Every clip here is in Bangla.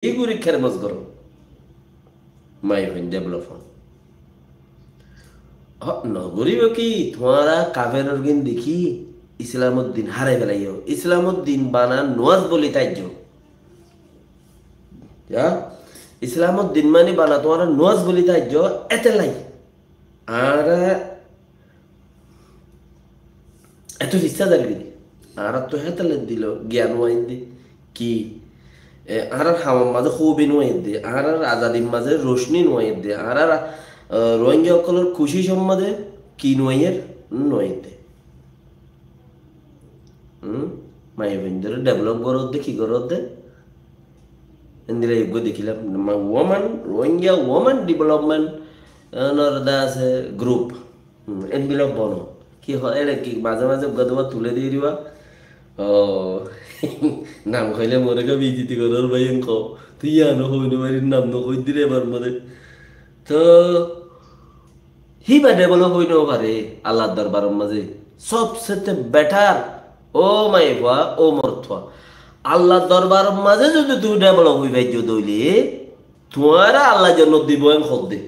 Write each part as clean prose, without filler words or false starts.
এগুলি খেরমজ করো মাই হইন ডেভেলপ হন নগরীব কি তোমারা কাবের গিন দেখি ইসলামউদ্দিন হারাই ফেলাইও ইসলামউদ্দিন বানা নোয়াজ বলি তাইজ যা ইসলামউদ্দিন মানে বানা তোমারা নোয়াজ বলি তাইজ এতে লাই আর এত ইচ্ছা জাগলি আর তো হেতালে দিল জ্ঞান ওয়াইন দি কি আর হামার মাঝে খুবই নোয়াই দে আর আজাদির মাঝে রোশনি নোয়াই দে আর রোহিঙ্গা সকলের খুশি সম্মাদে কি নোয়াইয়ের নোয়াই দে মাই বন্ধুরা ডেভেলপ করো দে কি করো দে এন্দিরা এগো দেখিলাম ওমান রোহিঙ্গা ওমান ডেভেলপমেন্ট আছে গ্রুপ এনবিলপ বনো কি হয় এটা কি মাঝে মাঝে গদবা তুলে দিয়ে দিবা ও নাম খাইলে মনে কা বিজিতি করার ভাই অঙ্ক তুই আনো হইনে বাড়ির নাম নকই দিলে এবার মনে তো হিবা ডেভেলপ হইনেও পারে আল্লাহর দরবারের মাঝে সবচেয়ে বেটার ও মাইবা ও মর্থা আল্লাহর দরবারের মাঝে যদি তুই ডেভেলপ হইবাই যদি তোমার আল্লাহ জন্য দিব এম খদ দে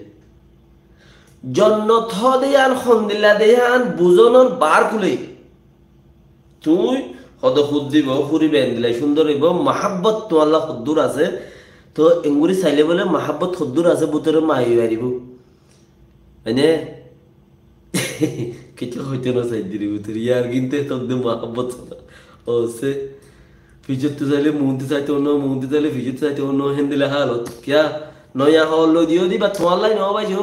জন্নত দেয়ান খন্দিলা দেয়ান বুজনের বার খুলে তুই হদ খুদ দিব ফুরি বেন দিলাই সুন্দর হইব মাহাব্বত তো আল্লাহ খদ্দুর আছে তো এঙ্গুরি চাইলে বলে মাহাব্বত খদ্দুর আছে বুতরে মাহি বাড়িব মানে কিছু হইতে না চাই দিদি বুতরে ইয়ার কিনতে তোদের মাহাব্বত ও সে ফিজতে চাইলে মুহূর্তে চাইতে অন্য মুহূর্তে চাইলে ফিজতে চাইতে অন্য হেন দিলে হালত কিয়া নয়া হল দিও দিবা তোমার লাই ন পাইছো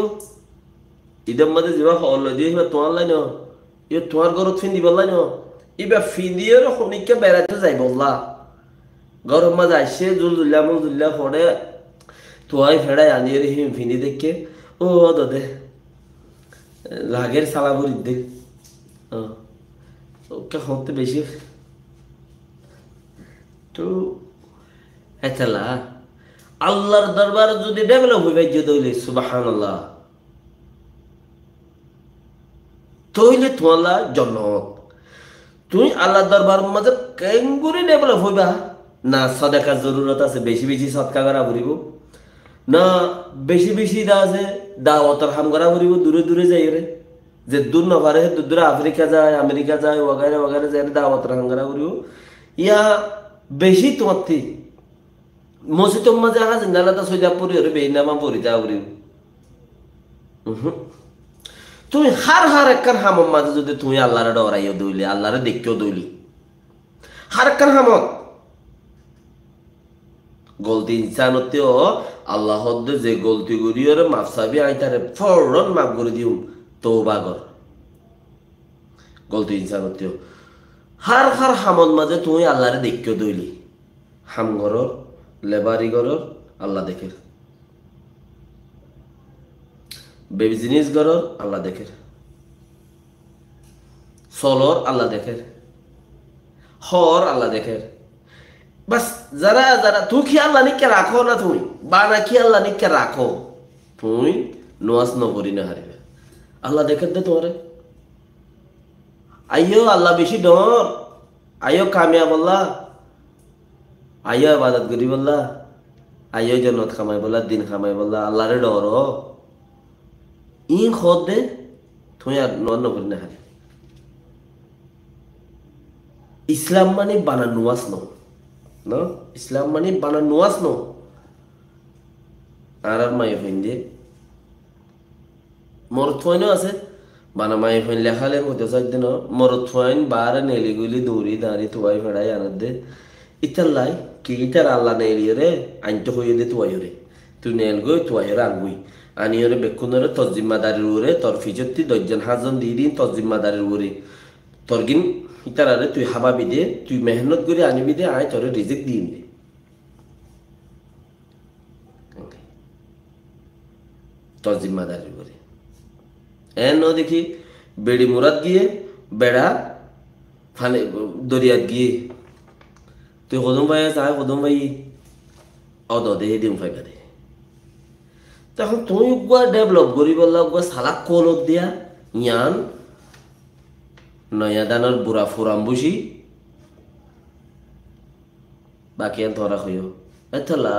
ঈদের মাঝে যাবা হল দিয়ে এবার তোমার লাই ন ইয়ে তোমার ঘরত ফিন্দি বললাই ন এবার ফিন্দিয়ে শনিককে বেড়াইতে যাই বললা গরম মাঝে আসছে জুলজুল্লা পড়ে তোয়াই ফেড়াই আনিয়ে রে ফিন্দি দেখকে ও দে লাগের সালাবুর দে ওকে হতে বেশি তো এতলা আল্লাহর দরবার যদি ডেভেলপ হইবে যদি হইলে সুবহানাল্লাহ তইলে তোমালা জন্নত তুই আল্লাহ দরবার মাঝে কেঙ্গুরি ডেভেলপ হইবা না সদাকার জরুরত আছে বেশি বেশি সৎকা করা করিব না বেশি বেশি দা আছে দাওয়াতর হাম করা করিব দূরে দূরে যাই রে যে দূর না পারে দূর দূরে আফ্রিকা যায় আমেরিকা যায় ওগারে ওগারে যাই দাওয়াতর হাম করা করিব ইয়া বেশি তোমার থি মসজিদের মাঝে হাজ নালাটা সইজা পড়ি রে বেইনামা পড়ি যাও করিব তুমি হার একখান হামর মাঝে যদি তুমি আল্লাহরে ডরাইও দইলি আল্লাহরে দেখিও দইলি হার একখান হামত গলতি ইনসানতেও আল্লাহ যে গলতি করিওরে মাফ চাবি আইতারে ফরন মাফ করে দিও তওবা কর গলতি ইনসানতেও হার হামত মাঝে তুমি আল্লাহরে দেখিও দইলি হাম ঘরর লেবারি ঘরর আল্লাহ দেখে বেবি জিনিস গরর আল্লাহ দেখে সলর আল্লাহ দেখে হর আল্লাহ দেখে বাস যারা যারা তুই কি আল্লাহ নিকে রাখো না তুমি বা না কি আল্লাহ নিকে রাখো তুই নোয়াজ নগরী না হারিবে আল্লাহ দেখে দে তোমারে আইও আল্লাহ বেশি ডর আইও কামিয়া বললা আইও ইবাদত করি বললা আইও জন্নত খামাই বললা দিন খামাই বললা আল্লাহরে ডর ইন খদ দে তুই আর নগরী না হারি ইসলাম মানে বানা নোয়াজ ন ইসলাম মানে বানা নোয়াজ ন আর মাই হইন যে মরত হইন আছে বানা মাই হইন লেখালে হতে চাইতে ন মরত হইন বার নেলি গুলি দৌড়ি দাঁড়ি তুয়াই ফেড়াই আনার দে ইতার লাই কি ইতার আল্লাহ নেলিয়ে রে আইনতে হইয়ে দে তুয়াই রে তুই নেল গই তুয়াই রে আনবই আনিয়রে বেক্ষণরে তোর জিম্মাদারির উপরে তোর ফিজত্তি দশজন হাজন দিয়ে দিন তোর জিম্মাদারির উপরে তোর গিন ইতারারে তুই হাবাবি দে তুই মেহনত করে আনিবি দে আয় তোরে রিজিক দিন দে তোর জিম্মাদারির উপরে এন দেখি বেড়ি মুরাদ গিয়ে বেড়া ফানে দরিয়াত গিয়ে তুই কদম ভাই চায় কদম ভাই অদ দে দিম ফাইবা দে তখন তুমি উগুয়া ডেভেলপ করি বললা উগুয়া সালাক কলত দিয়া ইয়ান নয়া দানোর বুড়া ফুরাম বুঝি বাকি আর ধরা হইও এতলা